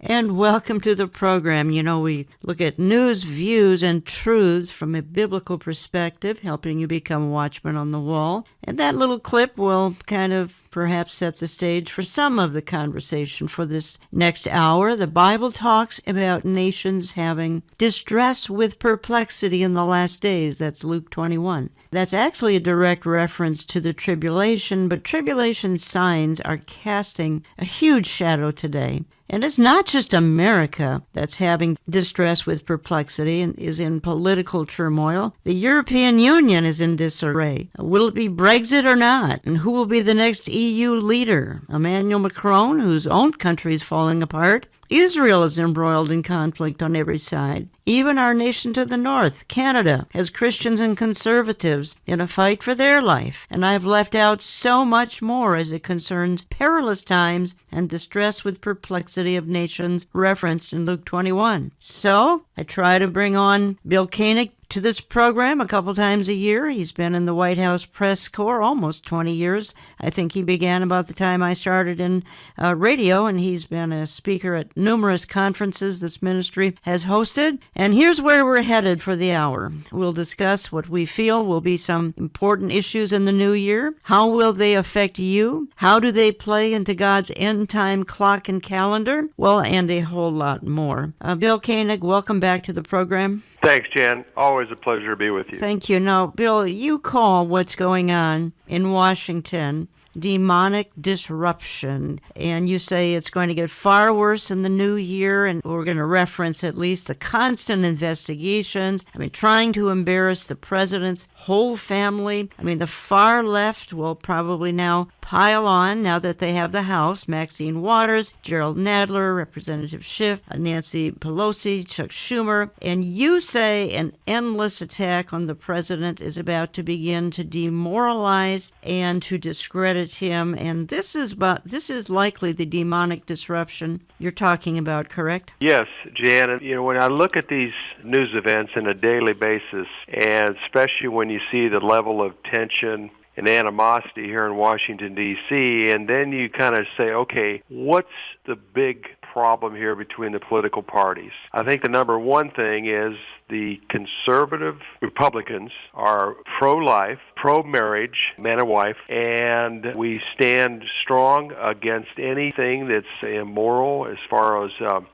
And welcome to the program. You know, we look at news, views, and truths from a biblical perspective, helping you become a watchman on the wall. And that little clip will kind of perhaps set the stage for some of the conversation for this next hour. The Bible talks about nations having distress with perplexity in the last days. That's Luke 21. That's actually a direct reference to the tribulation, but tribulation signs are casting a huge shadow today. And it's not just America that's having distress with perplexity and is in political turmoil. The European Union is in disarray. Will it be Brexit or not? And who will be the next EU leader? Emmanuel Macron, whose own country is falling apart. Israel is embroiled in conflict on every side. Even our nation to the north, Canada, has Christians and conservatives in a fight for their life. And I've left out so much more as it concerns perilous times and distress with perplexity of nations referenced in Luke 21. So I try to bring on Bill Koenig to this program a couple times a year. He's been in the White House press corps almost 20 years. I think he began about the time I started in radio, and he's been a speaker at numerous conferences this ministry has hosted. And here's where we're headed for the hour. We'll discuss what we feel will be some important issues in the new year. How will they affect you? How do they play into God's end-time clock and calendar? Well, and a whole lot more. Bill Koenig, welcome back to the program. Thanks, Jan. Always a pleasure to be with you. Thank you. Now, Bill, you call what's going on in Washington demonic disruption, and you say it's going to get far worse in the new year, and we're going to reference at least the constant investigations. Trying to embarrass the president's whole family. The far left will probably now pile on now that they have the House. Maxine Waters, Gerald Nadler, Representative Schiff, Nancy Pelosi, Chuck Schumer, and you say an endless attack on the president is about to begin to demoralize and to discredit him, and this is likely the demonic disruption you're talking about, correct? Yes, Jan. When I look at these news events on a daily basis, and especially when you see the level of tension and animosity here in Washington, D.C., and then you kind of say, okay, what's the big problem here between the political parties? I think the number one thing is the conservative Republicans are pro-life, pro-marriage, man and wife, and we stand strong against anything that's immoral as far as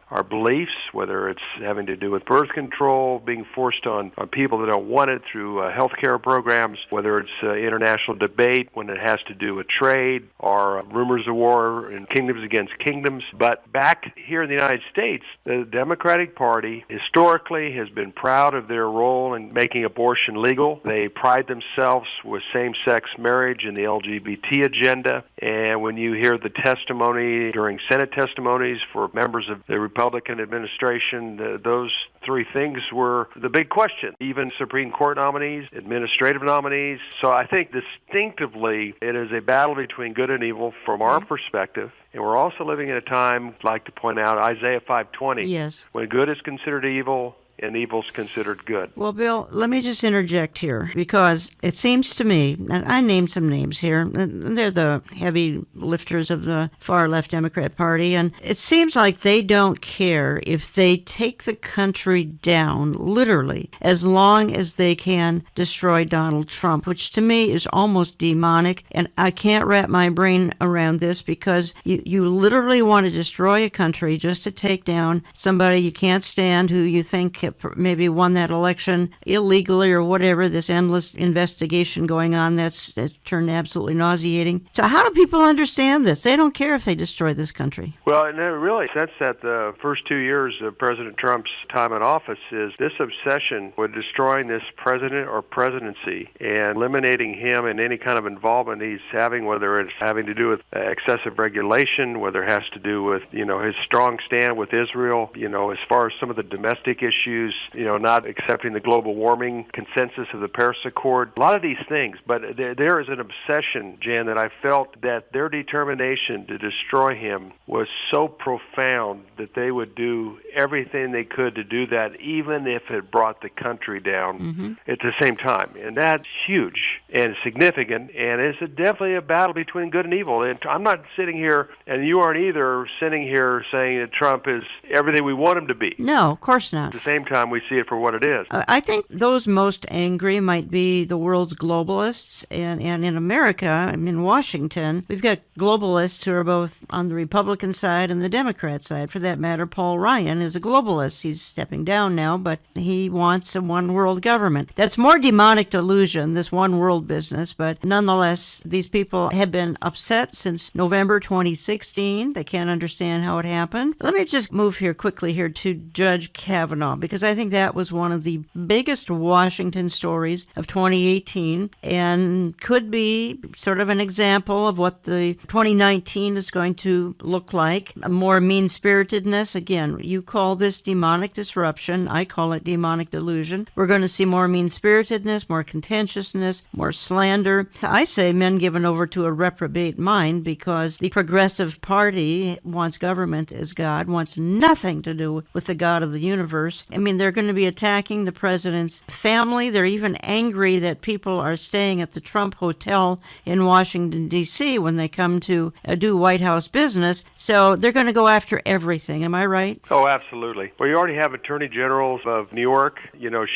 our beliefs, whether it's having to do with birth control, being forced on people that don't want it through health care programs, whether it's international debate when it has to do with trade or rumors of war and kingdoms against kingdoms. But back here in the United States, the Democratic Party historically has been proud of their role in making abortion legal. They pride themselves with same-sex marriage and the LGBT agenda. And when you hear the testimony during Senate testimonies for members of the Republican administration, those three things were the big question. Even Supreme Court nominees, administrative nominees. So I think distinctively it is a battle between good and evil from our perspective. And we're also living in a time, I'd like to point out, Isaiah 5:20. Yes. When good is considered evil, and evil's considered good. Well, Bill, let me just interject here, because it seems to me, and I named some names here, and they're the heavy lifters of the far-left Democrat Party, and it seems like they don't care if they take the country down, literally, as long as they can destroy Donald Trump, which to me is almost demonic, and I can't wrap my brain around this, because you literally want to destroy a country just to take down somebody you can't stand, who you think maybe won that election illegally or whatever, this endless investigation going on that's turned absolutely nauseating. So how do people understand this? They don't care if they destroy this country. Well, and it really sense that the first 2 years of President Trump's time in office is this obsession with destroying this president or presidency and eliminating him and any kind of involvement he's having, whether it's having to do with excessive regulation, whether it has to do with, his strong stand with Israel, as far as some of the domestic issues issues, not accepting the global warming consensus of the Paris Accord, a lot of these things. But there is an obsession, Jan, that I felt that their determination to destroy him was so profound that they would do everything they could to do that, even if it brought the country down at the same time. And that's huge and significant, and it's definitely a battle between good and evil. And I'm not sitting here, and you aren't either, sitting here saying that Trump is everything we want him to be. No, of course not. At the same time, we see it for what it is. I think those most angry might be the world's globalists, and in America, in Washington, we've got globalists who are both on the Republican side and the Democrat side. For that matter, Paul Ryan is a globalist. He's stepping down now, but he wants a one-world government. That's more demonic delusion, this one-world business, but nonetheless, these people have been upset since November 2016. They can't understand how it happened. Let me just move here quickly to Judge Kavanaugh, because I think that was one of the biggest Washington stories of 2018 and could be sort of an example of what the 2019 is going to look like. More mean-spiritedness. Again, you call this demonic disruption. I call it demonic delusion. We're going to see more mean-spiritedness, more contentiousness, more slander. I say men given over to a reprobate mind, because the Progressive Party wants government as God, wants nothing to do with the God of the universe. They're going to be attacking the president's family. They're even angry that people are staying at the Trump Hotel in Washington, D.C. when they come to do White House business. So they're going to go after everything. Am I right? Oh, absolutely. Well, you already have Attorney Generals of New York.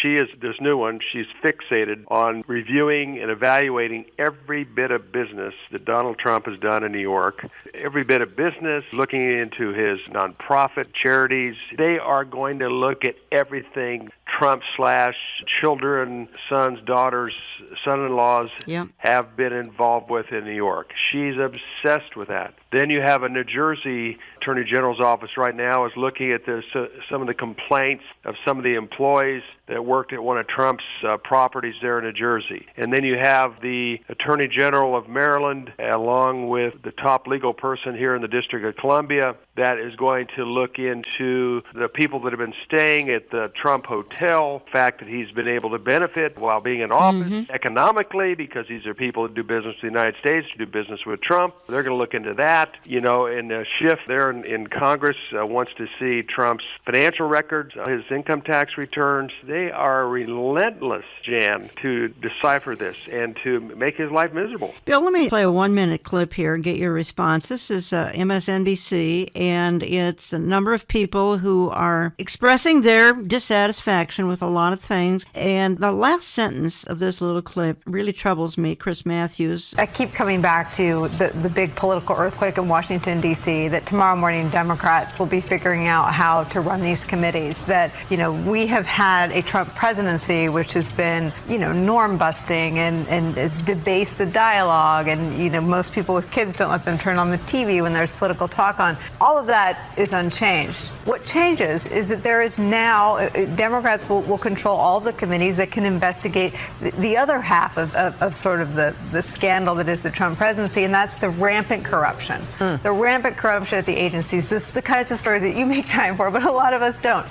She is this new one. She's fixated on reviewing and evaluating every bit of business that Donald Trump has done in New York. Every bit of business, looking into his nonprofit charities. They are going to look at everything Trump / children, sons, daughters, son-in-laws have been involved with in New York. She's obsessed with that. Then you have a New Jersey Attorney General's office right now is looking at some of the complaints of some of the employees that worked at one of Trump's properties there in New Jersey. And then you have the Attorney General of Maryland, along with the top legal person here in the District of Columbia, that is going to look into the people that have been staying at the Trump Hotel, the fact that he's been able to benefit while being in office economically, because these are people that do business with the United States, do business with Trump. They're going to look into that. And Schiff there in Congress wants to see Trump's financial records, his income tax returns. They are relentless, Jan, to decipher this and to make his life miserable. Bill, let me play a 1-minute clip here and get your response. This is MSNBC, and it's a number of people who are expressing their dissatisfaction with a lot of things. And the last sentence of this little clip really troubles me, Chris Matthews. I keep coming back to the big political earthquake in Washington, D.C., that tomorrow morning Democrats will be figuring out how to run these committees. That, we have had a Trump presidency which has been, norm busting and has debased the dialogue. And, most people with kids don't let them turn on the TV when there's political talk on. All of that is unchanged. What changes is that there is now, Democrats will control all the committees that can investigate the other half of sort of the scandal that is the Trump presidency, and that's the rampant corruption. The rampant corruption at the agencies. This is the kinds of stories that you make time for, but a lot of us don't.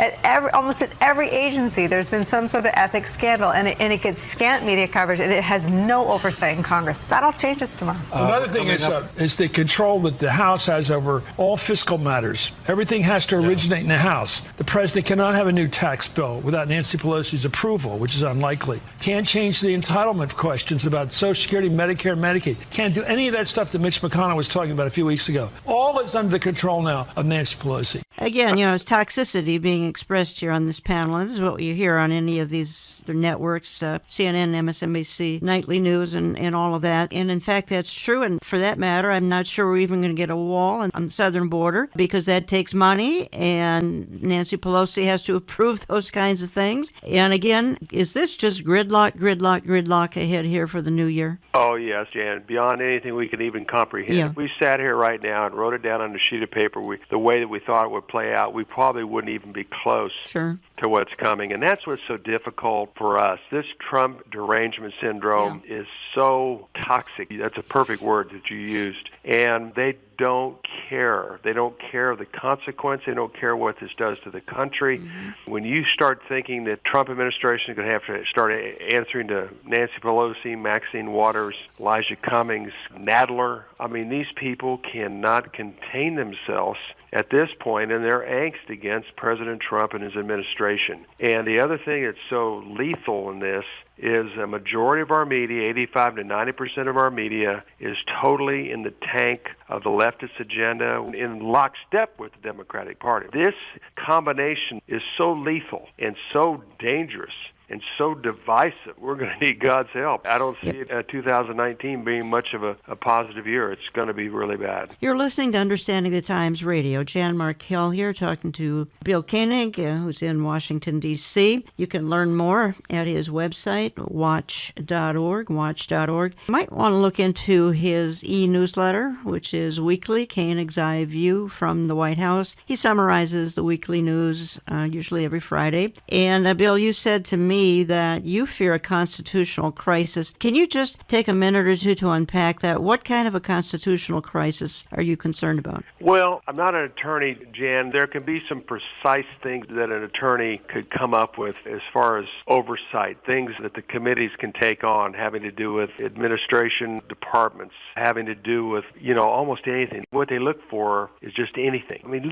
Almost at every agency, there's been some sort of ethics scandal, and it gets scant media coverage, and it has no oversight in Congress. That all changes tomorrow. Another thing is the control that the House has over all fiscal matters. Everything has to originate in the House. The president cannot have a new tax bill without Nancy Pelosi's approval, which is unlikely. Can't change the entitlement questions about Social Security, Medicare, Medicaid. Can't do any of that stuff that Mitch McConnell was talking about a few weeks ago. All is under the control now of Nancy Pelosi. Again, it's toxicity being expressed here on this panel. And this is what you hear on any of these networks, CNN, MSNBC, Nightly News, and all of that. And in fact, that's true. And for that matter, I'm not sure we're even going to get a wall on the southern border, because that takes money, and Nancy Pelosi has to approve those kinds of things. And again, is this just gridlock ahead here for the new year? Oh, yes, Jan. Beyond anything we can even comprehend. Yeah. If we sat here right now and wrote it down on a sheet of paper, the way that we thought it would play out, we probably wouldn't even be close to what's coming. And that's what's so difficult for us. This Trump derangement syndrome is so toxic. That's a perfect word that you used. And they don't care. They don't care the consequence. They don't care what this does to the country. When you start thinking that Trump administration is going to have to start answering to Nancy Pelosi, Maxine Waters, Elijah Cummings, Nadler, I mean, these people cannot contain themselves at this point in their angst against President Trump and his administration. And the other thing that's so lethal in this is a majority of our media, 85 to 90% of our media, is totally in the tank of the leftist agenda in lockstep with the Democratic Party. This combination is so lethal and so dangerous and so divisive. We're going to need God's help. I don't see 2019 being much of a positive year. It's going to be really bad. You're listening to Understanding the Times Radio. Jan Markell here talking to Bill Koenig, who's in Washington, D.C. You can learn more at his website, watch.org. You might want to look into his e-newsletter, which is weekly, Koenig's Eye View from the White House. He summarizes the weekly news usually every Friday. And Bill, you said to me that you fear a constitutional crisis. Can you just take a minute or two to unpack that? What kind of a constitutional crisis are you concerned about? Well, I'm not an attorney, Jan. There can be some precise things that an attorney could come up with as far as oversight, things that the committees can take on having to do with administration departments, having to do with, almost anything. What they look for is just anything. I mean,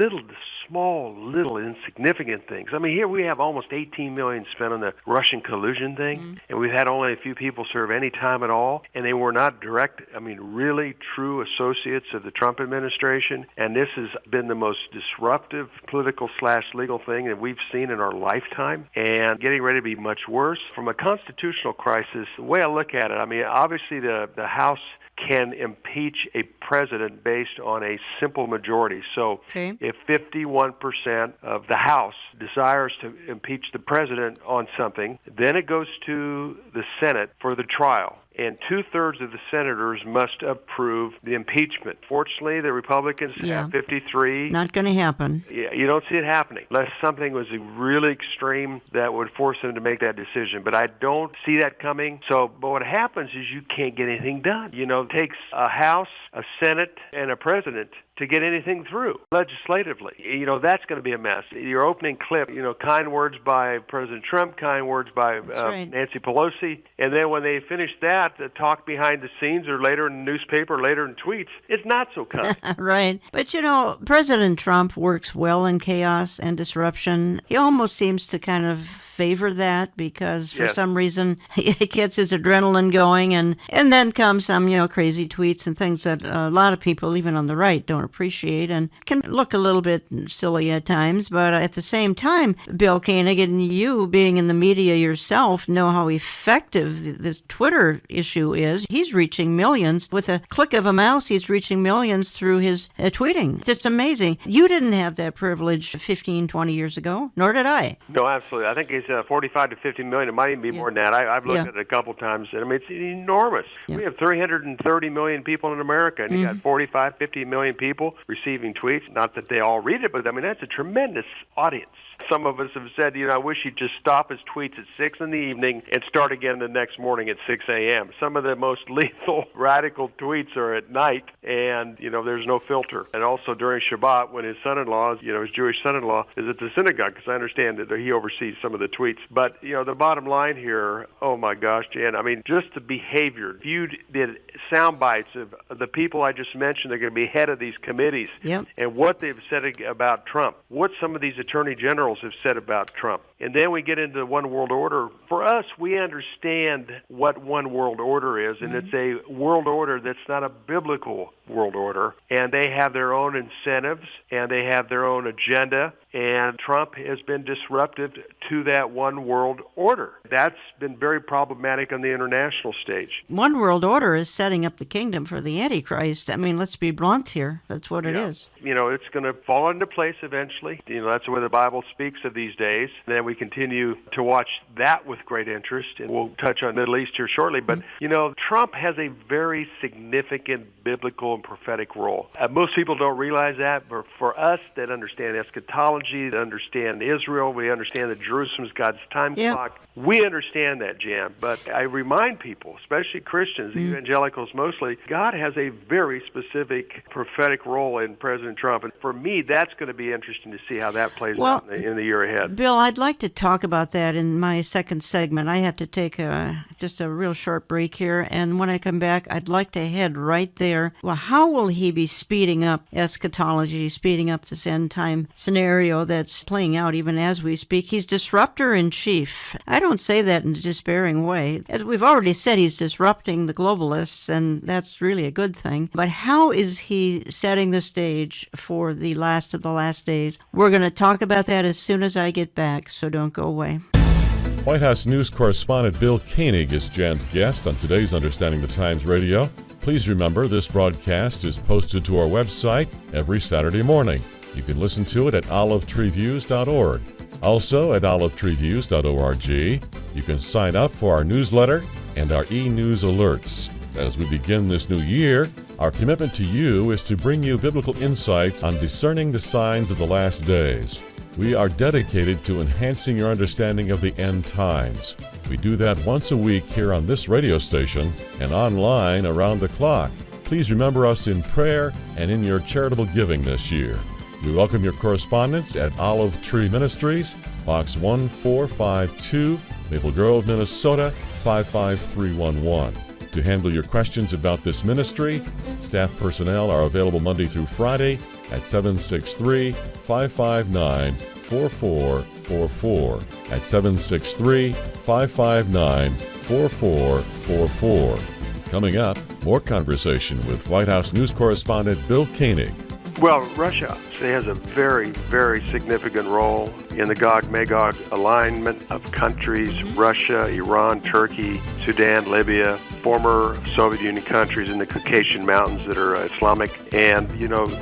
small, insignificant things. I mean, here we have almost $18 million spent on the Russian collusion thing, and we've had only a few people serve any time at all, and they were not really true associates of the Trump administration, and this has been the most disruptive political/legal thing that we've seen in our lifetime, and getting ready to be much worse. From a constitutional crisis, the way I look at it, I mean, obviously the House can impeach a president based on a simple majority. So if 51% of the House desires to impeach the president on something, then it goes to the Senate for the trial. And 2/3 of the senators must approve the impeachment. Fortunately, the Republicans have 53. Not going to happen. Yeah, you don't see it happening unless something was really extreme that would force them to make that decision. But I don't see that coming. But what happens is you can't get anything done. It takes a House, a Senate, and a president to get anything through legislatively. That's going to be a mess. Your opening clip, kind words by President Trump, kind words by Nancy Pelosi, and then when they finish that, the talk behind the scenes or later in the newspaper, later in tweets, it's not so kind. Right. But, President Trump works well in chaos and disruption. He almost seems to kind of favor that because for some reason it gets his adrenaline going, and then comes some, crazy tweets and things that a lot of people, even on the right, don't appreciate and can look a little bit silly at times. But at the same time, Bill Koenig, and you being in the media yourself, know how effective this Twitter issue is. He's reaching millions. With a click of a mouse, he's reaching millions through his tweeting. It's amazing. You didn't have that privilege 15, 20 years ago, nor did I. No, absolutely. I think it's 45 to 50 million. It might even be more than that. I've looked at it a couple times, and it's enormous. We have 330 million people in America, and you got 45, 50 million people receiving tweets. Not that they all read it, but that's a tremendous audience. Some of us have said, I wish he'd just stop his tweets at 6 in the evening and start again the next morning at 6 a.m. Some of the most lethal, radical tweets are at night, and, there's no filter. And also during Shabbat, when his son-in-law, his Jewish son-in-law, is at the synagogue, because I understand that he oversees some of the tweets. But, the bottom line here, oh my gosh, Jan, just the behavior. If you did sound bites of the people I just mentioned, they're going to be head of these committees, and what they've said about Trump, what some of these attorney generals have said about Trump. And then we get into the one world order. For us, we understand what one world order is, and it's a world order that's not a biblical world order. And they have their own incentives, and they have their own agenda, and Trump has been disruptive to that one world order. That's been very problematic on the international stage. One world order is setting up the kingdom for the Antichrist. Let's be blunt here. That's what it is. It's going to fall into place eventually. That's where the Bible speaks of these days. And then we continue to watch that with great interest, and we'll touch on Middle East here shortly. But, Trump has a very significant biblical and prophetic role. Most people don't realize that, but for us that understand eschatology, that understand Israel, we understand that Jerusalem's God's time clock, we understand that, Jan. But I remind people, especially Christians, evangelicals mostly, God has a very specific prophetic role in President Trump. And for me, that's going to be interesting to see how that plays out in the year ahead. Bill, I'd like to talk about that in my second segment. I have to take just a real short break here, and when I come back, I'd like to head right there. Well, how will he be speeding up eschatology, speeding up this end-time scenario that's playing out even as we speak? He's disruptor-in-chief. I don't say that in a despairing way. As we've already said, he's disrupting the globalists, and that's really a good thing. But how is he setting the stage for the last of the last days? We're going to talk about that as soon as I get back, so don't go away. White House News correspondent Bill Koenig is Jan's guest on today's Understanding the Times Radio. Please remember, this broadcast is posted to our website every Saturday morning. You can listen to it at olivetreeviews.org. Also at olivetreeviews.org, you can sign up for our newsletter and our e-news alerts. As we begin this new year, our commitment to you is to bring you biblical insights on discerning the signs of the last days. We are dedicated to enhancing your understanding of the end times. We do that once a week here on this radio station and online around the clock. Please remember us in prayer and in your charitable giving this year. We welcome your correspondence at Olive Tree Ministries, Box 1452, Maple Grove, Minnesota 55311. To handle your questions about this ministry, staff personnel are available Monday through Friday at 763-559-4444. At 763-559-4444. Coming up, more conversation with White House News correspondent Bill Koenig. Well, Russia has a very, very significant role in the Gog-Magog alignment of countries, Russia, Iran, Turkey, Sudan, Libya, former Soviet Union countries in the Caucasian Mountains that are Islamic. And,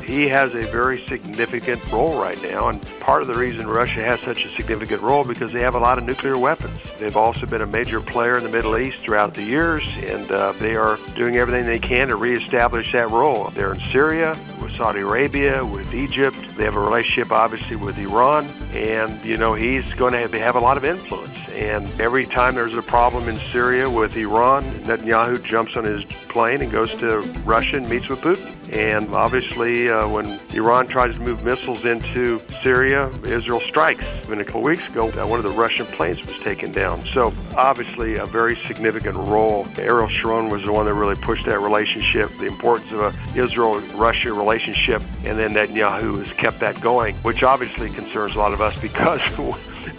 he has a very significant role right now. And part of the reason Russia has such a significant role because they have a lot of nuclear weapons. They've also been a major player in the Middle East throughout the years, and they are doing everything they can to reestablish that role. They're in Syria, with Saudi Arabia, with Egypt. They have a relationship, obviously, with Iran. And, he's going to have a lot of influence. And every time there's a problem in Syria with Iran, Netanyahu jumps on his plane and goes to Russia and meets with Putin. And obviously, when Iran tries to move missiles into Syria, Israel strikes. And a couple weeks ago, one of the Russian planes was taken down. So obviously, a very significant role. Ariel Sharon was the one that really pushed that relationship, the importance of a Israel-Russia relationship, and then Netanyahu has kept that going, which obviously concerns a lot of us because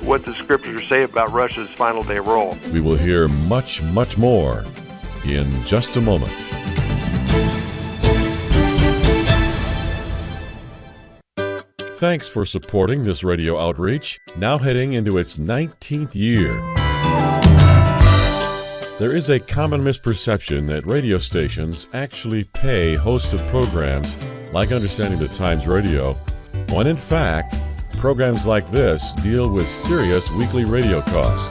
what the scriptures say about Russia's final day role. We will hear much, much more in just a moment. Thanks for supporting this radio outreach, now heading into its 19th year. There is a common misperception that radio stations actually pay hosts of programs like Understanding the Times Radio, when in fact, programs like this deal with serious weekly radio costs.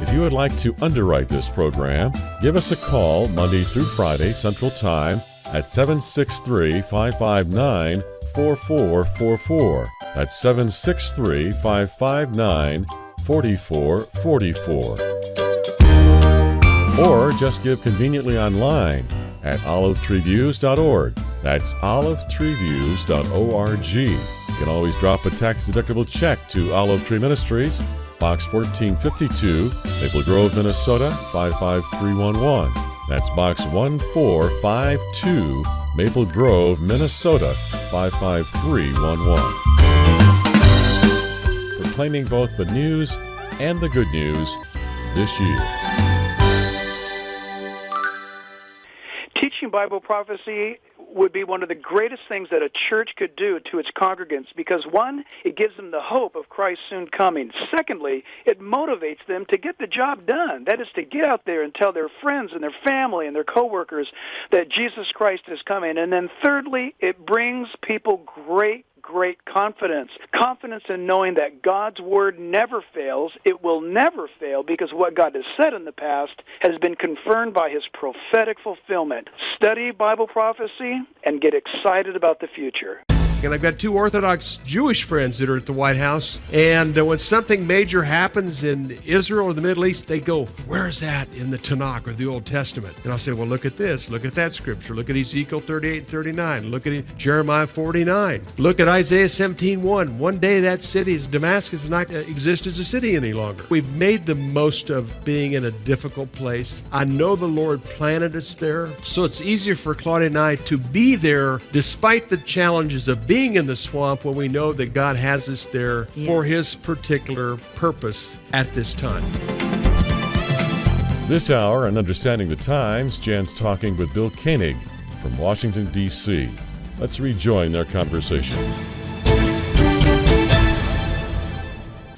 If you would like to underwrite this program, give us a call Monday through Friday Central Time at 763-559-4444. That's 763-559-4444. Or just give conveniently online at olivetreeviews.org. That's olivetreeviews.org. You can always drop a tax-deductible check to Olive Tree Ministries, Box 1452, Maple Grove, Minnesota 55311. That's Box 1452, Maple Grove, Minnesota 55311. Proclaiming both the news and the good news this year. Teaching Bible prophecy would be one of the greatest things that a church could do to its congregants because, one, it gives them the hope of Christ's soon coming. Secondly, it motivates them to get the job done. That is, to get out there and tell their friends and their family and their coworkers that Jesus Christ is coming. And then thirdly, it brings people great great confidence. Confidence in knowing that God's word never fails. It will never fail because what God has said in the past has been confirmed by his prophetic fulfillment. Study Bible prophecy and get excited about the future. And I've got two Orthodox Jewish friends that are at the White House. And when something major happens in Israel or the Middle East, they go, where is that in the Tanakh or the Old Testament? And I'll say, well, look at this. Look at that scripture. Look at Ezekiel 38 and 39. Look at Jeremiah 49. Look at Isaiah 17:1. One day that city, Damascus, does not exist as a city any longer. We've made the most of being in a difficult place. I know the Lord planted us there. So it's easier for Claudia and I to be there despite the challenges of being in the swamp when we know that God has us there for his particular purpose at this time. This hour on Understanding the Times, Jan's talking with Bill Koenig from Washington, D.C. Let's rejoin their conversation.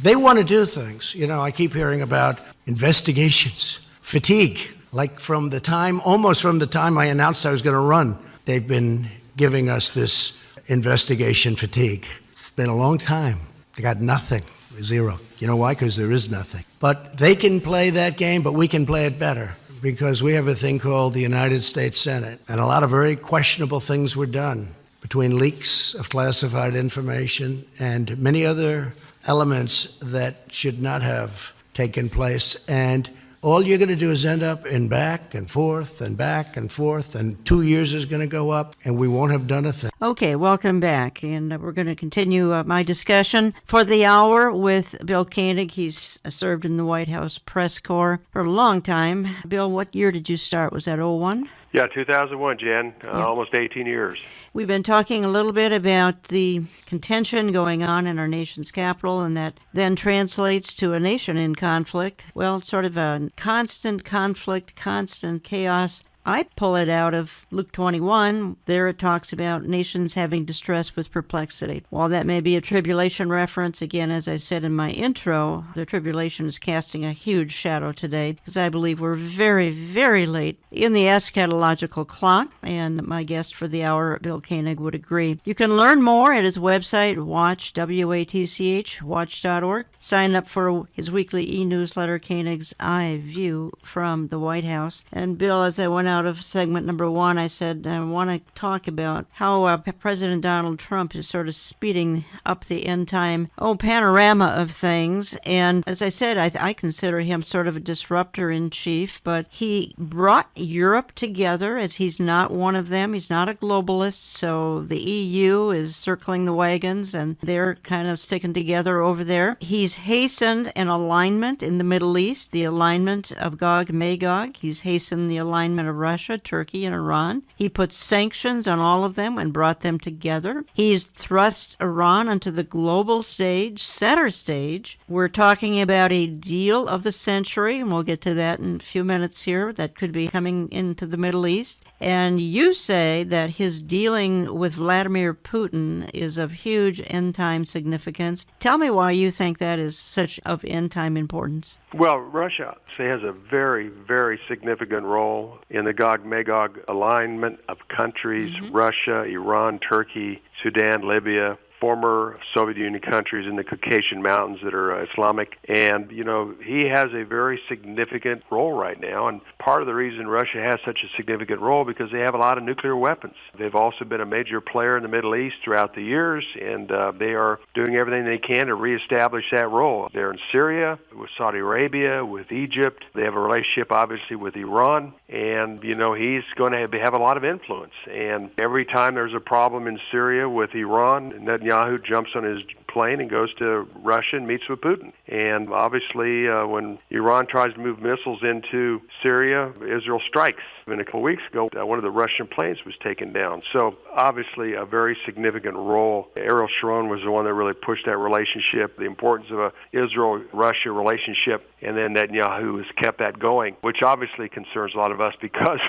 They want to do things. You know, I keep hearing about investigations, fatigue, like almost from the time I announced I was going to run. They've been giving us this investigation fatigue. It's been a long time. They got nothing, zero. You know why? Because there is nothing. But they can play that game, but we can play it better because we have a thing called the United States Senate. And a lot of very questionable things were done between leaks of classified information and many other elements that should not have taken place. And all you're going to do is end up in back and forth and back and forth, and 2 years is going to go up, and we won't have done a thing. Okay, welcome back, and we're going to continue my discussion for the hour with Bill Koenig. He's served in the White House press corps for a long time. Bill, what year did you start? Was that 01? Yeah, 2001, Jan, almost 18 years. We've been talking a little bit about the contention going on in our nation's capital, and that then translates to a nation in conflict. Well, it's sort of a constant conflict, constant chaos. I pull it out of Luke 21. There it talks about nations having distress with perplexity. While that may be a tribulation reference, again, as I said in my intro, the tribulation is casting a huge shadow today because I believe we're very, very late in the eschatological clock, and my guest for the hour, Bill Koenig, would agree. You can learn more at his website, watch, W-A-T-C-H, watch.org. Sign up for his weekly e-newsletter, Koenig's Eye View from the White House. And Bill, as I went out of segment number one, I said I want to talk about how President Donald Trump is sort of speeding up the end time panorama of things. And as I said, I consider him sort of a disruptor in chief, but he brought Europe together, as he's not one of them. He's not a globalist, so the EU is circling the wagons and they're kind of sticking together over there. He's hastened an alignment in the Middle East, the alignment of Gog-Magog. He's hastened the alignment of Russia, Turkey, and Iran. He put sanctions on all of them and brought them together. He's thrust Iran onto the global stage, center stage. We're talking about a deal of the century, and we'll get to that in a few minutes here, that could be coming into the Middle East. And you say that his dealing with Vladimir Putin is of huge end-time significance. Tell me why you think that is such of end-time importance. Well, Russia has a very, very significant role in the Gog-Magog alignment of countries, Russia, Iran, Turkey, Sudan, Libya, former Soviet Union countries in the Caucasian Mountains that are Islamic. And, you know, he has a very significant role right now. And part of the reason Russia has such a significant role because they have a lot of nuclear weapons. They've also been a major player in the Middle East throughout the years, and they are doing everything they can to reestablish that role. They're in Syria, with Saudi Arabia, with Egypt. They have a relationship, obviously, with Iran. And, you know, he's going to have a lot of influence. And every time there's a problem in Syria with Iran, Netanyahu jumps on his plane and goes to Russia and meets with Putin. And obviously, when Iran tries to move missiles into Syria, Israel strikes. And a couple weeks ago, one of the Russian planes was taken down. So obviously, a very significant role. Ariel Sharon was the one that really pushed that relationship, the importance of a Israel-Russia relationship, and then Netanyahu has kept that going, which obviously concerns a lot of us because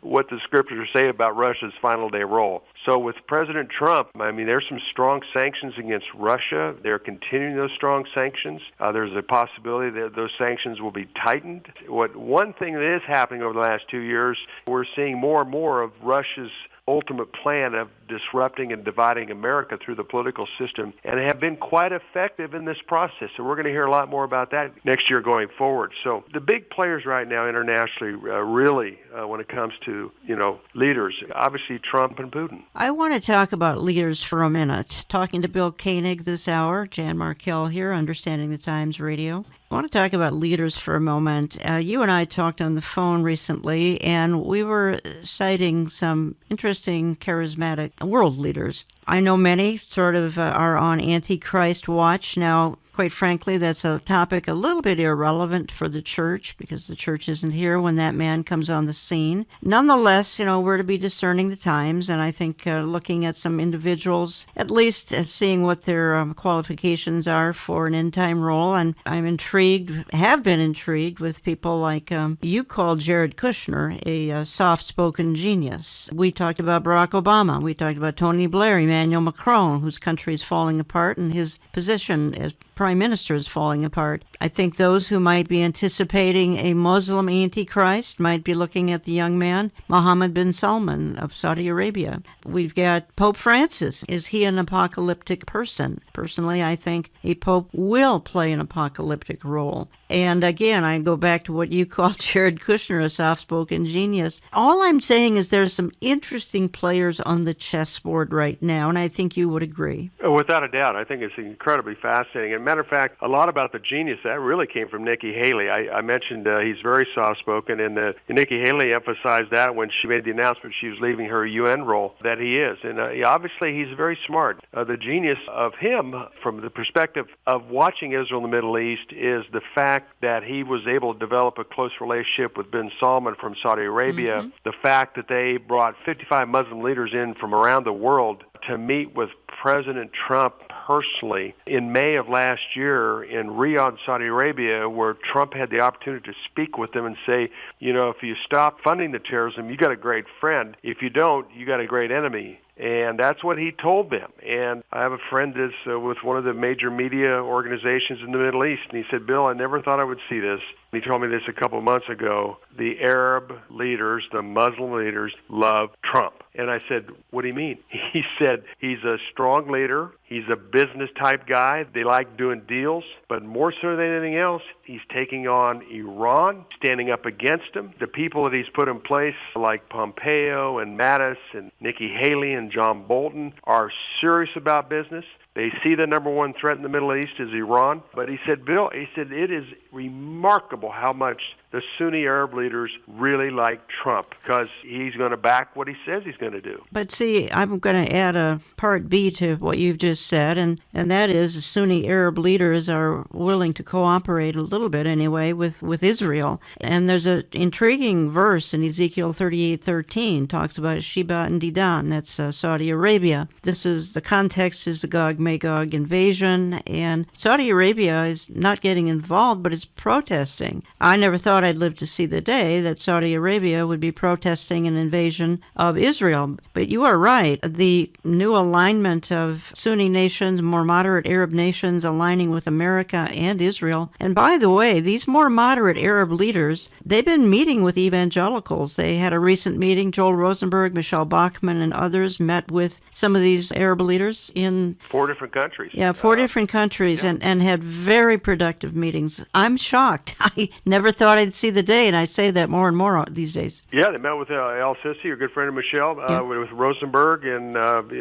what the scriptures say about Russia's final day role. So with President Trump, I mean, there's some strong sanctions against Russia. They're continuing those strong sanctions. There's a possibility that those sanctions will be tightened. One thing that is happening over the last 2 years, we're seeing more and more of Russia's ultimate plan of disrupting and dividing America through the political system, and have been quite effective in this process. So we're going to hear a lot more about that next year going forward. So the big players right now internationally, really, when it comes to, leaders, obviously Trump and Putin. I want to talk about leaders for a minute. Talking to Bill Koenig this hour, Jan Markell here, Understanding the Times Radio. I want to talk about leaders for a moment. You and I talked on the phone recently, and we were citing some interesting, charismatic world leaders. I know many sort of are on Antichrist watch. Now, quite frankly, that's a topic a little bit irrelevant for the church because the church isn't here when that man comes on the scene. Nonetheless, we're to be discerning the times, and I think looking at some individuals, at least seeing what their qualifications are for an end-time role, and I'm have been intrigued with people like you called Jared Kushner a soft-spoken genius. We talked about Barack Obama. We talked about Tony Blair, Emmanuel Macron, whose country is falling apart, and his position as prime minister is falling apart. I think those who might be anticipating a Muslim antichrist might be looking at the young man, Mohammed bin Salman of Saudi Arabia. We've got Pope Francis. Is he an apocalyptic person? Personally, I think a pope will play an apocalyptic role. And again, I go back to what you called Jared Kushner a soft-spoken genius. All I'm saying is there's some interesting players on the chessboard right now, and I think you would agree. Without a doubt. I think it's incredibly fascinating. And matter of fact, a lot about the genius, that really came from Nikki Haley. I mentioned he's very soft-spoken, and Nikki Haley emphasized that when she made the announcement she was leaving her UN role, that he is. And obviously he's very smart. The genius of him, from the perspective of watching Israel in the Middle East, is the fact that he was able to develop a close relationship with bin Salman from Saudi Arabia, the fact that they brought 55 Muslim leaders in from around the world to meet with President Trump personally in May of last year in Riyadh, Saudi Arabia, where Trump had the opportunity to speak with them and say, if you stop funding the terrorism, you got a great friend. If you don't, you got a great enemy. And that's what he told them. And I have a friend that's with one of the major media organizations in the Middle East, and he said, Bill, I never thought I would see this. He told me this a couple of months ago. The Arab leaders, the Muslim leaders, love Trump. And I said, what do you mean? He said, he's a strong leader. He's a business-type guy. They like doing deals. But more so than anything else, he's taking on Iran, standing up against him. The people that he's put in place, like Pompeo and Mattis and Nikki Haley and John Bolton, are serious about business. They see the number one threat in the Middle East is Iran. But he said, Bill, it is remarkable how much the Sunni Arab leaders really like Trump because he's going to back what he says he's going to do. But see, I'm going to add a part B to what you've just said, and that is the Sunni Arab leaders are willing to cooperate a little bit anyway with Israel. And there's an intriguing verse in Ezekiel 38:13 talks about Sheba and Dedan. That's Saudi Arabia. The context is the Gog-Magog invasion, and Saudi Arabia is not getting involved, but is protesting. I never thought I'd live to see the day that Saudi Arabia would be protesting an invasion of Israel. But you are right. The new alignment of Sunni nations, more moderate Arab nations aligning with America and Israel. And by the way, these more moderate Arab leaders, they've been meeting with evangelicals. They had a recent meeting. Joel Rosenberg, Michelle Bachmann, and others met with some of these Arab leaders in 4 different countries. Yeah, 4 different countries, yeah. and had very productive meetings. I'm shocked. I never thought I'd see the day, and I say that more and more these days. Yeah, they met with El-Sisi, your good friend Michelle, with Rosenberg and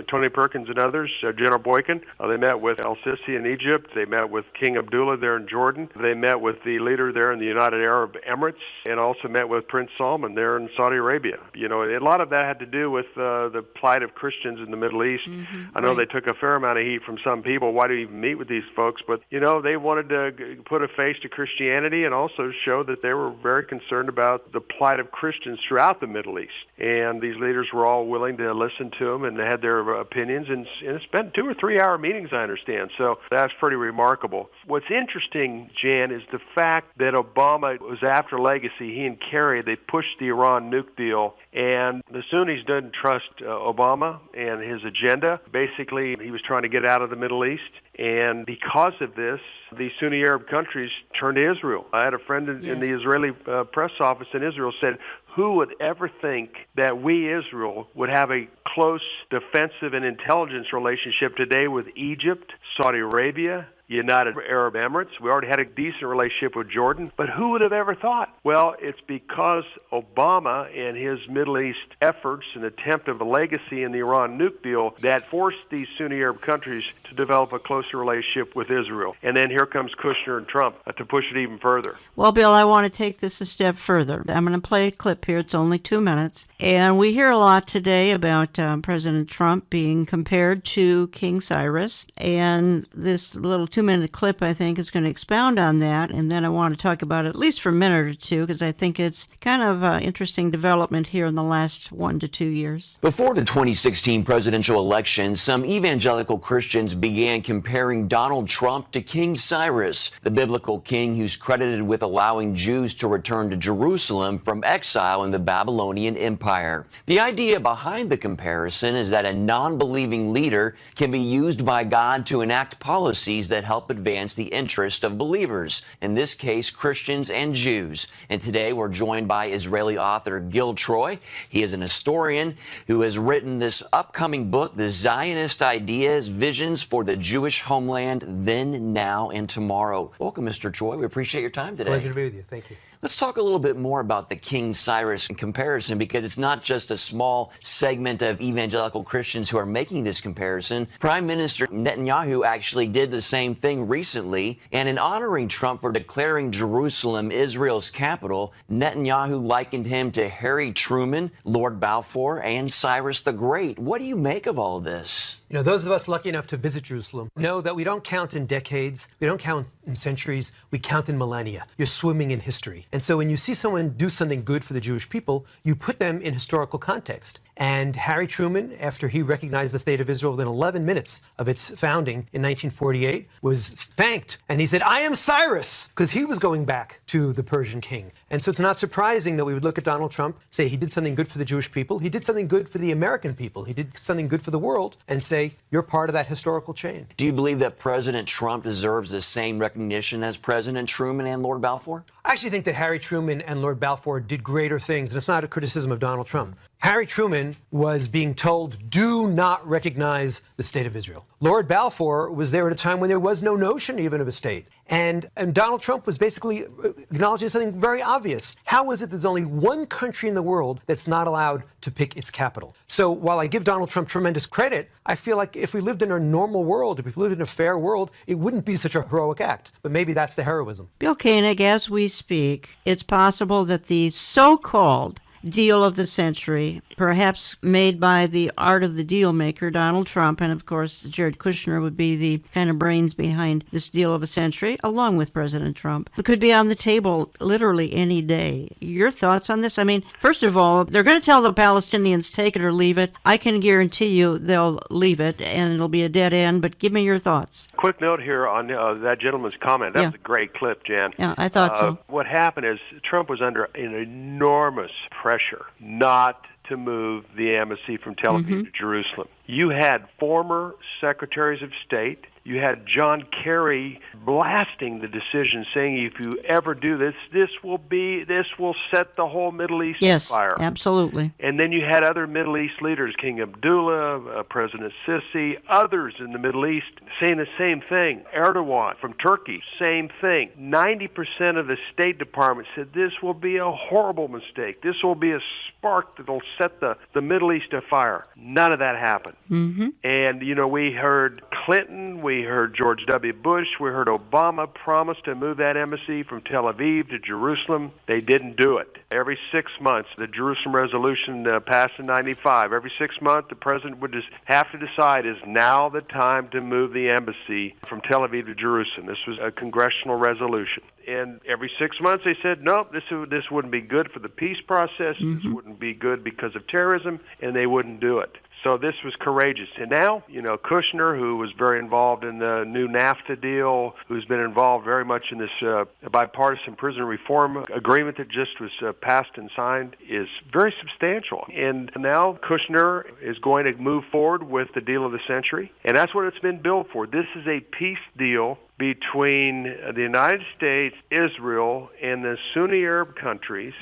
Tony Perkins and others, General Boykin. They met with El-Sisi in Egypt. They met with King Abdullah there in Jordan. They met with the leader there in the United Arab Emirates, and also met with Prince Salman there in Saudi Arabia. A lot of that had to do with the plight of Christians in the Middle East. I know they took a fair amount of heat from some people. Why do you even meet with these folks? But, they wanted to put a face to Christianity and also show that they were very concerned about the plight of Christians throughout the Middle East. And these leaders were all willing to listen to them, and they had their opinions. And it's been 2 or 3 hour meetings, I understand. So that's pretty remarkable. What's interesting, Jan, is the fact that Obama was after legacy. He and Kerry, they pushed the Iran nuke deal. And the Sunnis didn't trust Obama and his agenda. Basically, he was trying to get out of the Middle East. And because of this, the Sunni Arab countries turned to Israel. I had a friend in the Israeli press office in Israel said, who would ever think that we, Israel, would have a close defensive and intelligence relationship today with Egypt, Saudi Arabia, United Arab Emirates? We already had a decent relationship with Jordan, but who would have ever thought? Well, it's because Obama and his Middle East efforts and attempt of a legacy in the Iran nuke deal that forced these Sunni Arab countries to develop a closer relationship with Israel. And then here comes Kushner and Trump to push it even further. Well, Bill, I want to take this a step further. I'm going to play a clip here. It's only 2 minutes. And we hear a lot today about President Trump being compared to King Cyrus. And this little 2-minute clip, I think, is going to expound on that. And then I want to talk about it at least for a minute or two, because I think it's kind of an interesting development here in the last 1 to 2 years. Before the 2016 presidential election, some evangelical Christians began comparing Donald Trump to King Cyrus, the biblical king who's credited with allowing Jews to return to Jerusalem from exile in the Babylonian Empire. The idea behind the comparison is that a non-believing leader can be used by God to enact policies that help advance the interest of believers, in this case, Christians and Jews. And today we're joined by Israeli author Gil Troy. He is an historian who has written this upcoming book, The Zionist Ideas, Visions for the Jewish Homeland, Then, Now, and Tomorrow. Welcome, Mr. Troy. We appreciate your time today. Pleasure to be with you. Thank you. Let's talk a little bit more about the King Cyrus comparison, because it's not just a small segment of evangelical Christians who are making this comparison. Prime Minister Netanyahu actually did the same thing recently, and in honoring Trump for declaring Jerusalem Israel's capital, Netanyahu likened him to Harry Truman, Lord Balfour, and Cyrus the Great. What do you make of all of this? You know, those of us lucky enough to visit Jerusalem know that we don't count in decades, we don't count in centuries, we count in millennia. You're swimming in history. And so when you see someone do something good for the Jewish people, you put them in historical context. And Harry Truman, after he recognized the state of Israel within 11 minutes of its founding in 1948, was thanked. And he said, "I am Cyrus," because he was going back to the Persian king. And so it's not surprising that we would look at Donald Trump, say he did something good for the Jewish people, he did something good for the American people, he did something good for the world, and say, you're part of that historical chain. Do you believe that President Trump deserves the same recognition as President Truman and Lord Balfour? I actually think that Harry Truman and Lord Balfour did greater things, and it's not a criticism of Donald Trump. Harry Truman was being told, do not recognize the state of Israel. Lord Balfour was there at a time when there was no notion even of a state. And Donald Trump was basically acknowledging something very obvious. How is it there's only one country in the world that's not allowed to pick its capital? So while I give Donald Trump tremendous credit, I feel like if we lived in a normal world, if we lived in a fair world, it wouldn't be such a heroic act. But maybe that's the heroism. Bill Koenig, as we speak, it's possible that the so-called deal of the century, perhaps made by the art of the deal maker, Donald Trump, and of course Jared Kushner would be the kind of brains behind this deal of a century, along with President Trump. It could be on the table literally any day. Your thoughts on this? I mean, first of all, they're going to tell the Palestinians take it or leave it. I can guarantee you they'll leave it, and it'll be a dead end, but give me your thoughts. Quick note here on that gentleman's comment. That was a great clip, Jan. Yeah, I thought so. What happened is Trump was under an enormous pressure not to move the embassy from Tel Aviv to Jerusalem. You had former secretaries of state. You had John Kerry blasting the decision, saying if you ever do this, this will set the whole Middle East on fire. Yes, absolutely. And then you had other Middle East leaders, King Abdullah, President Sisi, others in the Middle East saying the same thing. Erdogan from Turkey, same thing. 90% of the State Department said this will be a horrible mistake. This will be a spark that will set the Middle East afire. None of that happened. Mm-hmm. And, you know, we heard Clinton, we heard George W. Bush, we heard Obama promise to move that embassy from Tel Aviv to Jerusalem. They didn't do it. Every 6 months, the Jerusalem resolution passed in 95. Every 6 months, the president would just have to decide, is now the time to move the embassy from Tel Aviv to Jerusalem? This was a congressional resolution. And every 6 months they said, no, this wouldn't be good for the peace process. This wouldn't be good because of terrorism, and they wouldn't do it. So this was courageous. And now, Kushner, who was very involved in the new NAFTA deal, who's been involved very much in this bipartisan prison reform agreement that just was passed and signed, is very substantial. And now Kushner is going to move forward with the deal of the century. And that's what it's been billed for. This is a peace deal between the United States, Israel, and the Sunni Arab countries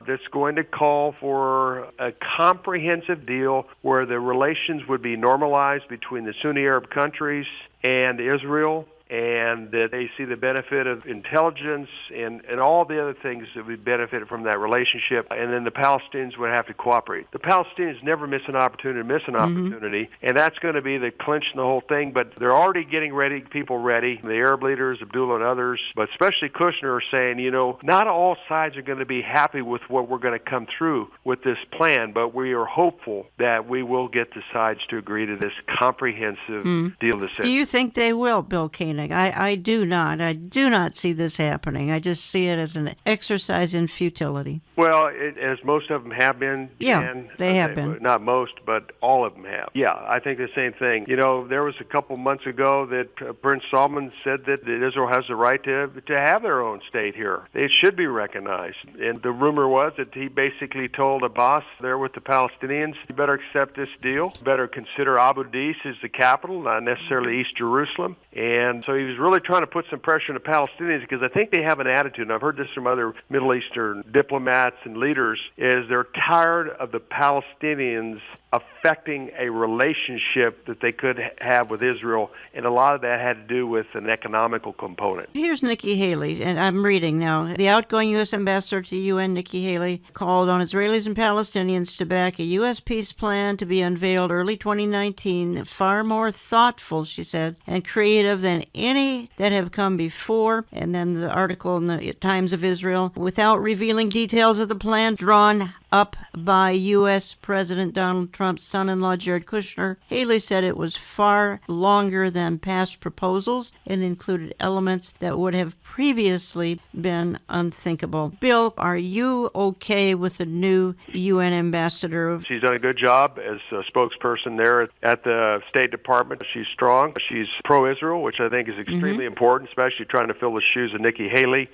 that's going to call for a comprehensive deal where the relations would be normalized between the Sunni Arab countries and Israel, and that they see the benefit of intelligence and all the other things that would benefit from that relationship, and then the Palestinians would have to cooperate. The Palestinians never miss an opportunity, and that's going to be the clinch in the whole thing, but they're already getting people ready, the Arab leaders, Abdullah and others, but especially Kushner are saying, not all sides are going to be happy with what we're going to come through with this plan, but we are hopeful that we will get the sides to agree to this comprehensive deal. Do you think they will, Bill Koenig? I do not. I do not see this happening. I just see it as an exercise in futility. Well, as most of them have been. Yeah, they have been. Not most, but all of them have. Yeah, I think the same thing. There was a couple months ago that Prince Salman said that Israel has the right to have their own state here. It should be recognized. And the rumor was that he basically told Abbas there with the Palestinians, you better accept this deal. You better consider Abu Dis as the capital, not necessarily East Jerusalem. And so he was really trying to put some pressure on the Palestinians because I think they have an attitude, and I've heard this from other Middle Eastern diplomats and leaders, is they're tired of the Palestinians affecting a relationship that they could have with Israel, and a lot of that had to do with an economical component. Here's Nikki Haley, and I'm reading now. The outgoing U.S. ambassador to the UN, Nikki Haley, called on Israelis and Palestinians to back a U.S. peace plan to be unveiled early 2019, far more thoughtful, she said, and creative than any that have come before. And then the article in the Times of Israel, without revealing details of the plan drawn up by U.S. President Donald Trump's son-in-law, Jared Kushner, Haley said it was far longer than past proposals and included elements that would have previously been unthinkable. Bill, are you okay with the new UN ambassador? She's done a good job as a spokesperson there at the State Department. She's strong. She's pro-Israel, which I think is extremely important, especially trying to fill the shoes of Nikki Haley.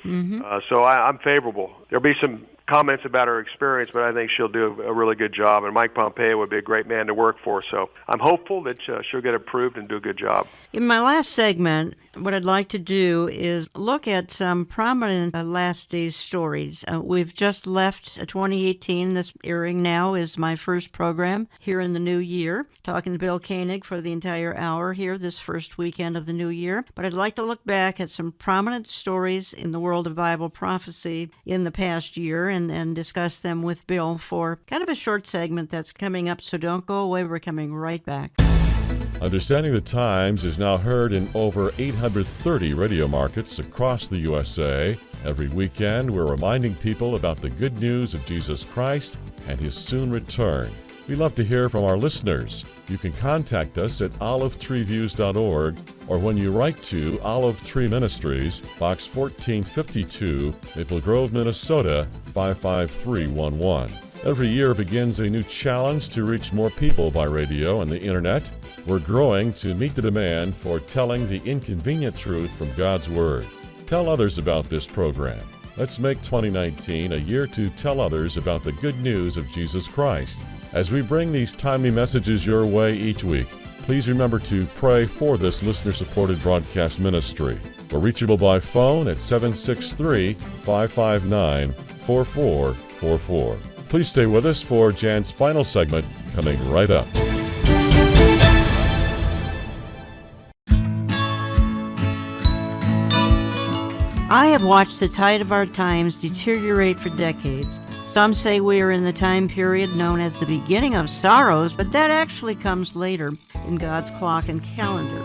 So I'm favorable. There'll be some comments about her experience, but I think she'll do a really good job, and Mike Pompeo would be a great man to work for. So I'm hopeful that she'll get approved and do a good job. In my last segment, what I'd like to do is look at some prominent last days stories. We've just left 2018. This airing now is my first program here in the new year, talking to Bill Koenig for the entire hour here this first weekend of the new year. But I'd like to look back at some prominent stories in the world of Bible prophecy in the past year and discuss them with Bill for kind of a short segment that's coming up, so don't go away. We're coming right back. Understanding the Times is now heard in over 830 radio markets across the USA. Every weekend, we're reminding people about the good news of Jesus Christ and His soon return. We love to hear from our listeners. You can contact us at olivetreeviews.org or when you write to Olive Tree Ministries, Box 1452, Maple Grove, Minnesota 55311. Every year begins a new challenge to reach more people by radio and the internet. We're growing to meet the demand for telling the inconvenient truth from God's Word. Tell others about this program. Let's make 2019 a year to tell others about the good news of Jesus Christ. As we bring these timely messages your way each week, please remember to pray for this listener-supported broadcast ministry. We're reachable by phone at 763-559-4444. Please stay with us for Jan's final segment coming right up. I have watched the tide of our times deteriorate for decades. Some say we are in the time period known as the beginning of sorrows, but that actually comes later in God's clock and calendar.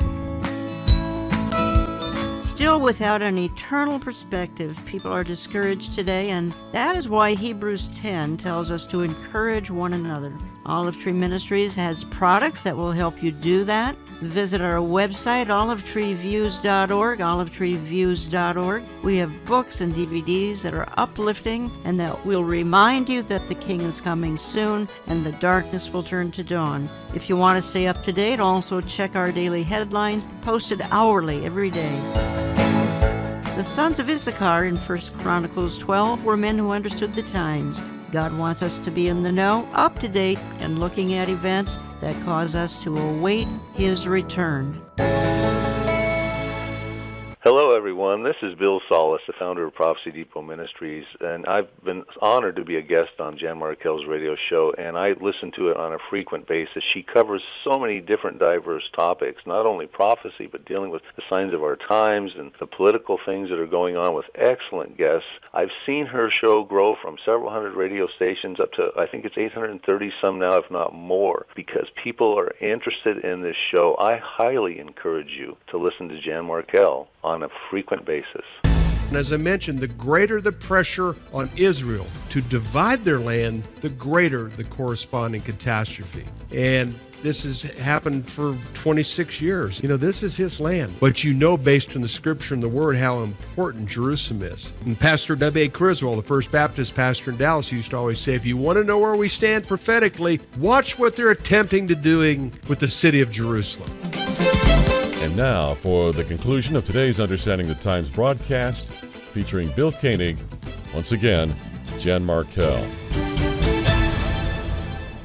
Still, without an eternal perspective, people are discouraged today, and that is why Hebrews 10 tells us to encourage one another. Olive Tree Ministries has products that will help you do that. visit our website, olivetreeviews.org, olivetreeviews.org. We have books and DVDs that are uplifting and that will remind you that the King is coming soon and the darkness will turn to dawn. If you want to stay up to date, also check our daily headlines, posted hourly every day. The sons of Issachar in 1 Chronicles 12 were men who understood the times. God wants us to be in the know, up to date, and looking at events that cause us to await His return. Hello, everyone. This is Bill Solis, the founder of Prophecy Depot Ministries, and I've been honored to be a guest on Jan Markell's radio show, and I listen to it on a frequent basis. She covers so many different diverse topics, not only prophecy, but dealing with the signs of our times and the political things that are going on with excellent guests. I've seen her show grow from several hundred radio stations up to, I think it's 830 some now, if not more, because people are interested in this show. I highly encourage you to listen to Jan Markell on a frequent basis. And as I mentioned, the greater the pressure on Israel to divide their land, the greater the corresponding catastrophe. And this has happened for 26 years. This is his land. But based on the scripture and the word, how important Jerusalem is. And Pastor W.A. Criswell, the First Baptist pastor in Dallas, used to always say, if you want to know where we stand prophetically, watch what they're attempting to doing with the city of Jerusalem. And now for the conclusion of today's Understanding the Times broadcast, featuring Bill Koenig, once again, Jan Markell.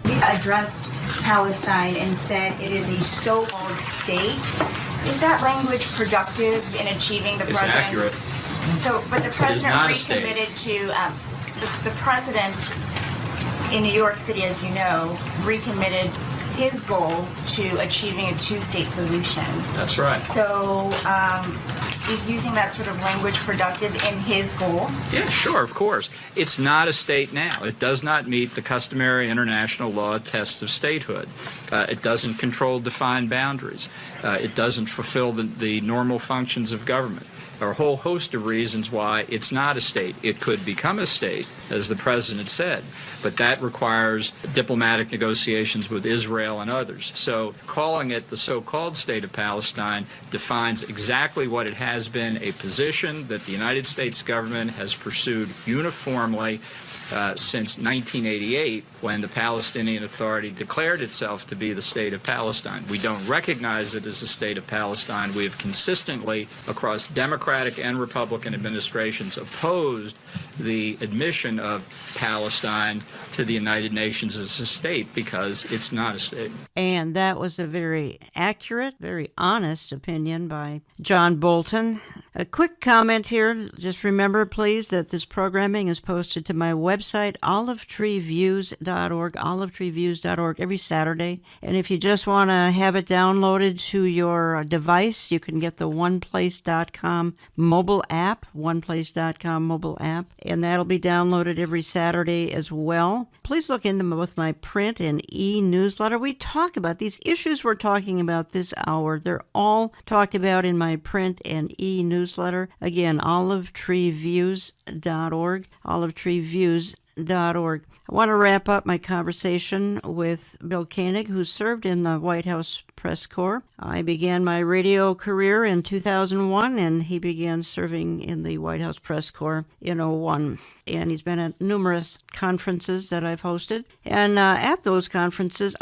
We addressed Palestine and said it is a so-called state. Is that language productive in achieving the president's? Accurate. But the president recommitted to the president in New York City, as you know, recommitted his goal to achieving a two-state solution. That's right. So is using that sort of language productive in his goal? Yeah, sure, of course. It's not a state now. It does not meet the customary international law test of statehood. It doesn't control defined boundaries. It doesn't fulfill the normal functions of government. There are a whole host of reasons why it's not a state. It could become a state, as the president said, but that requires diplomatic negotiations with Israel and others. So calling it the so-called state of Palestine defines exactly what it has been, a position that the United States government has pursued uniformly since 1988, when the Palestinian Authority declared itself to be the state of Palestine. We don't recognize it as the state of Palestine. We have consistently, across Democratic and Republican administrations, opposed the admission of Palestine to the United Nations as a state because it's not a state. And that was a very accurate, very honest opinion by John Bolton. A quick comment here. Just remember, please, that this programming is posted to my website, olivetreeviews.org, olivetreeviews.org, every Saturday. And if you just want to have it downloaded to your device, you can get the oneplace.com mobile app, oneplace.com mobile app, and that'll be downloaded every Saturday as well. Please look into both my print and e-newsletter. We talk about these issues we're talking about this hour. They're all talked about in my print and e-newsletter. Again, olivetreeviews.org, olivetreeviews.org. I want to wrap up my conversation with Bill Koenig, who served in the White House Press Corps. I began my radio career in 2001, and he began serving in the White House Press Corps in 2001. And he's been at numerous conferences that I've hosted. And at those conferences,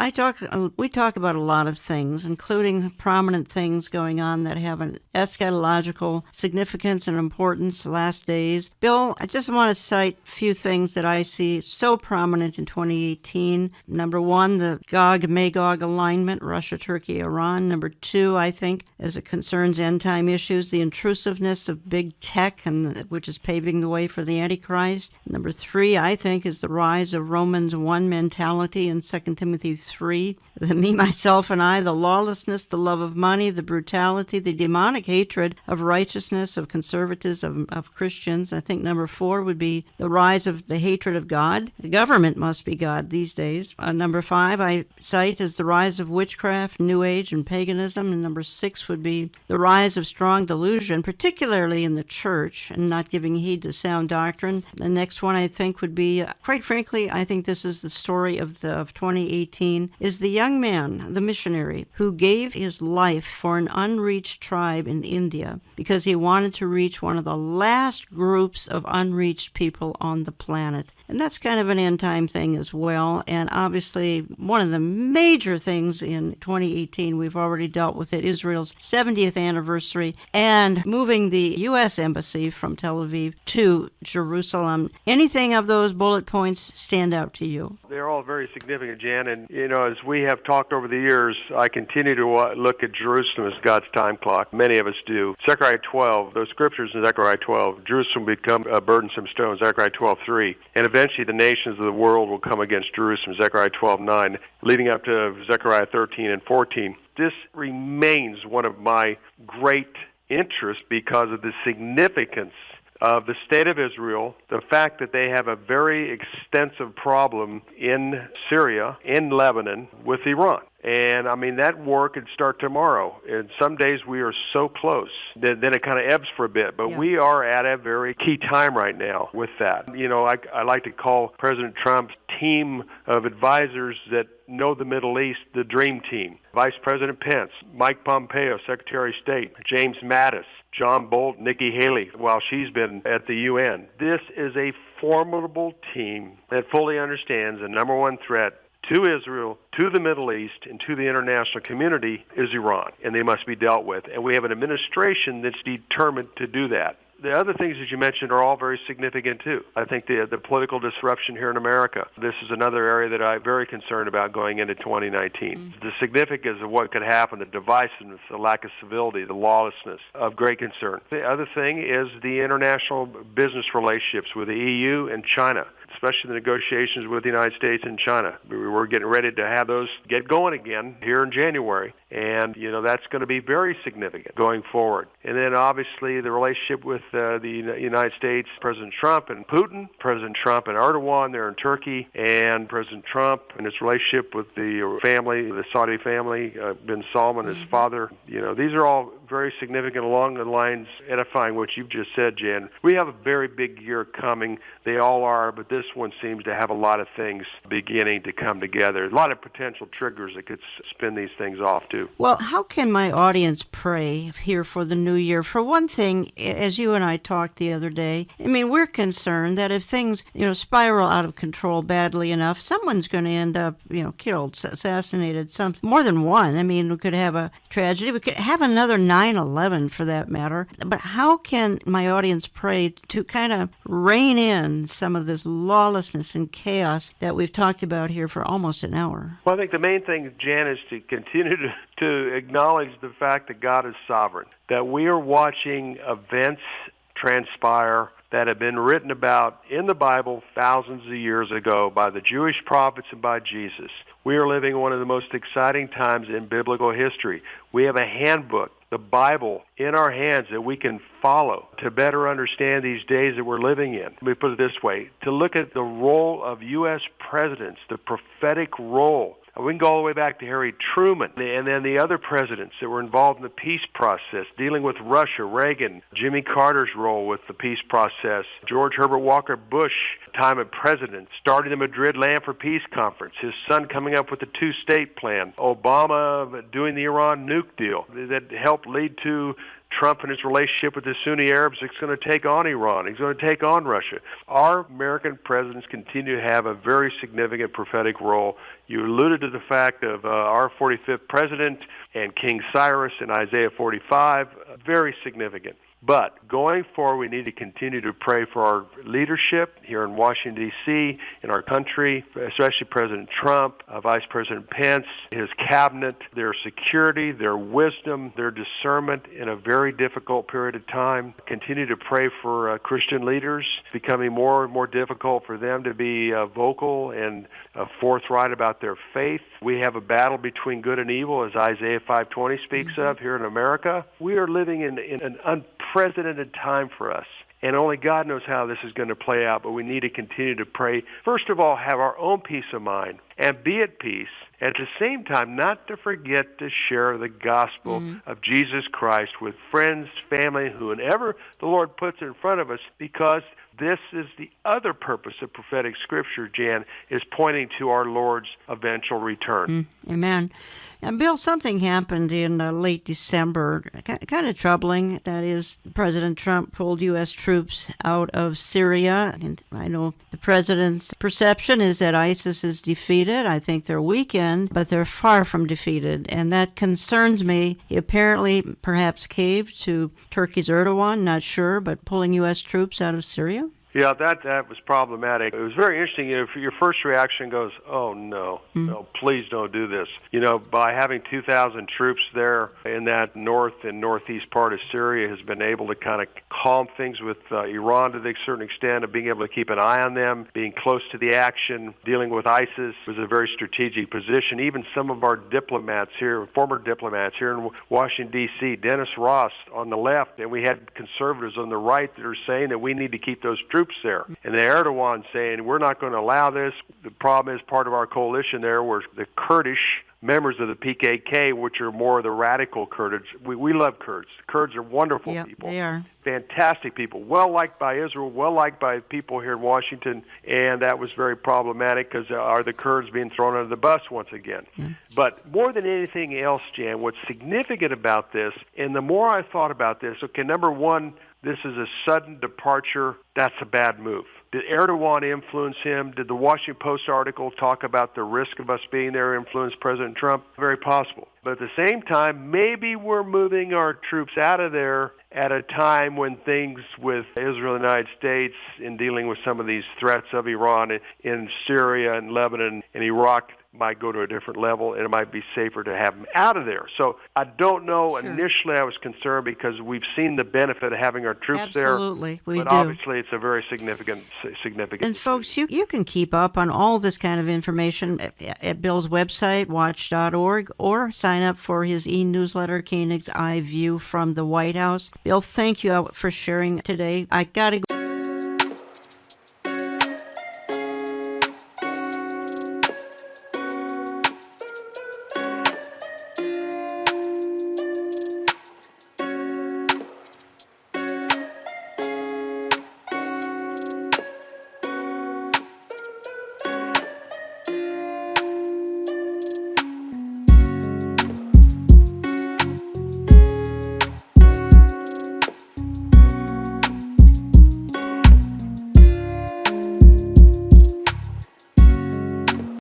we talk about a lot of things, including prominent things going on that have an eschatological significance and importance, last days. Bill, I just want to cite a few things that I see so prominent in 2018. Number one, the Gog-Magog alignment, Russia, Turkey, Iran. Number two, I think, as it concerns end-time issues, the intrusiveness of big tech, which is paving the way for the Antichrist. Number three, I think, is the rise of Romans 1 mentality in 2 Timothy 3. The me, myself, and I, the lawlessness, the love of money, the brutality, the demonic hatred of righteousness, of conservatism, of Christians. I think number four would be the rise of the hatred of God. The government must be God these days. Number five, I cite, is the rise of witchcraft, New New Age and paganism. And number 6 would be the rise of strong delusion, particularly in the church, and not giving heed to sound doctrine. The next one I think would be, quite frankly, I think this is the story of 2018, is the young man, the missionary, who gave his life for an unreached tribe in India because he wanted to reach one of the last groups of unreached people on the planet. And that's kind of an end-time thing as well. And obviously, one of the major things in 2018, we've already dealt with it, Israel's 70th anniversary and moving the U.S. Embassy from Tel Aviv to Jerusalem. Anything of those bullet points stand out to you? They're all very significant, Jan. And, as we have talked over the years, I continue to look at Jerusalem as God's time clock. Many of us do. Zechariah 12, those scriptures in Zechariah 12, Jerusalem will become a burdensome stone, Zechariah 12:3. And eventually the nations of the world will come against Jerusalem, Zechariah 12:9, leading up to Zechariah 13 and 14. This remains one of my great interests because of the significance of the state of Israel, the fact that they have a very extensive problem in Syria, in Lebanon, with Iran. And, that war could start tomorrow. And some days we are so close. Then it kind of ebbs for a bit. But we are at a very key time right now with that. I like to call President Trump's team of advisors that know the Middle East the dream team. Vice President Pence, Mike Pompeo, Secretary of State, James Mattis, John Bolton, Nikki Haley, while she's been at the UN. This is a formidable team that fully understands the number one threat to Israel, to the Middle East, and to the international community is Iran, and they must be dealt with. And we have an administration that's determined to do that. The other things that you mentioned are all very significant, too. I think the political disruption here in America, this is another area that I'm very concerned about going into 2019. The significance of what could happen, the divisiveness, the lack of civility, the lawlessness, of great concern. The other thing is the international business relationships with the EU and China, especially the negotiations with the United States and China. We're getting ready to have those get going again here in January. And, that's going to be very significant going forward. And then, obviously, the relationship with the United States, President Trump and Putin, President Trump and Erdogan there in Turkey, and President Trump and his relationship with the family, the Saudi family, bin Salman, his father. These are all very significant along the lines edifying what you've just said, Jan. We have a very big year coming. They all are, but this one seems to have a lot of things beginning to come together. A lot of potential triggers that could spin these things off, too. Well, how can my audience pray here for the new year? For one thing, as you and I talked the other day, we're concerned that if things, spiral out of control badly enough, someone's going to end up, killed, assassinated, more than one. We could have a tragedy. We could have another 9/11 for that matter. But how can my audience pray to kind of rein in some of this lawlessness and chaos that we've talked about here for almost an hour? Well, I think the main thing, Jan, is to continue to acknowledge the fact that God is sovereign, that we are watching events transpire that have been written about in the Bible thousands of years ago by the Jewish prophets and by Jesus. We are living one of the most exciting times in biblical history. We have a handbook, the Bible, in our hands that we can follow to better understand these days that we're living in. Let me put it this way, to look at the role of U.S. presidents, the prophetic role. We can go all the way back to Harry Truman and then the other presidents that were involved in the peace process, dealing with Russia, Reagan, Jimmy Carter's role with the peace process, George Herbert Walker Bush, time of president, starting the Madrid Land for Peace Conference, his son coming up with the two-state plan, Obama doing the Iran nuke deal that helped lead to Trump and his relationship with the Sunni Arabs is going to take on Iran. He's going to take on Russia. Our American presidents continue to have a very significant prophetic role. You alluded to the fact of our 45th president and King Cyrus in Isaiah 45, very significant. But going forward, we need to continue to pray for our leadership here in Washington, D.C., in our country, especially President Trump, Vice President Pence, his cabinet, their security, their wisdom, their discernment in a very difficult period of time. Continue to pray for Christian leaders, becoming more and more difficult for them to be vocal and forthright about their faith. We have a battle between good and evil, as Isaiah 520 speaks of here in America. We are living in an unprecedented time for us. And only God knows how this is going to play out, but we need to continue to pray. First of all, have our own peace of mind and be at peace. At the same time, not to forget to share the gospel of Jesus Christ with friends, family, whoever the Lord puts in front of us, because this is the other purpose of prophetic scripture, Jan, is pointing to our Lord's eventual return. Amen. And Bill, something happened in late December, kind of troubling. That is, President Trump pulled U.S. troops out of Syria. And I know the president's perception is that ISIS is defeated. I think they're weakened, but they're far from defeated. And that concerns me. He apparently perhaps caved to Turkey's Erdogan, not sure, but pulling U.S. troops out of Syria? Yeah, that was problematic. It was very interesting. Your first reaction goes, oh, no, please don't do this. By having 2,000 troops there in that north and northeast part of Syria has been able to kind of calm things with Iran to a certain extent, of being able to keep an eye on them, being close to the action, dealing with ISIS was a very strategic position. Even some of our diplomats here, former diplomats here in Washington, D.C., Dennis Ross on the left, and we had conservatives on the right that are saying that we need to keep those troops there. And the Erdogan saying, we're not going to allow this. The problem is part of our coalition there were the Kurdish members of the PKK, which are more of the radical Kurds. We love Kurds. Kurds are wonderful people. They are. Fantastic people. Well-liked by Israel, well-liked by people here in Washington, and that was very problematic because are the Kurds being thrown under the bus once again? But more than anything else, Jan, what's significant about this, and the more I thought about this, okay, number one, this is a sudden departure. That's a bad move. Did Erdogan influence him? Did the Washington Post article talk about the risk of us being there influence President Trump? Very possible. But at the same time, maybe we're moving our troops out of there at a time when things with Israel and the United States in dealing with some of these threats of Iran in Syria and Lebanon and Iraq might go to a different level, and it might be safer to have them out of there. So I don't know. Sure. Initially, I was concerned because we've seen the benefit of having our troops there. Absolutely, we do. But obviously, it's a very significant. And folks, you can keep up on all this kind of information at Bill's website, watch.org, or sign up for his e-newsletter, Koenig's Eye View from the White House. Bill, thank you for sharing today. I got to go.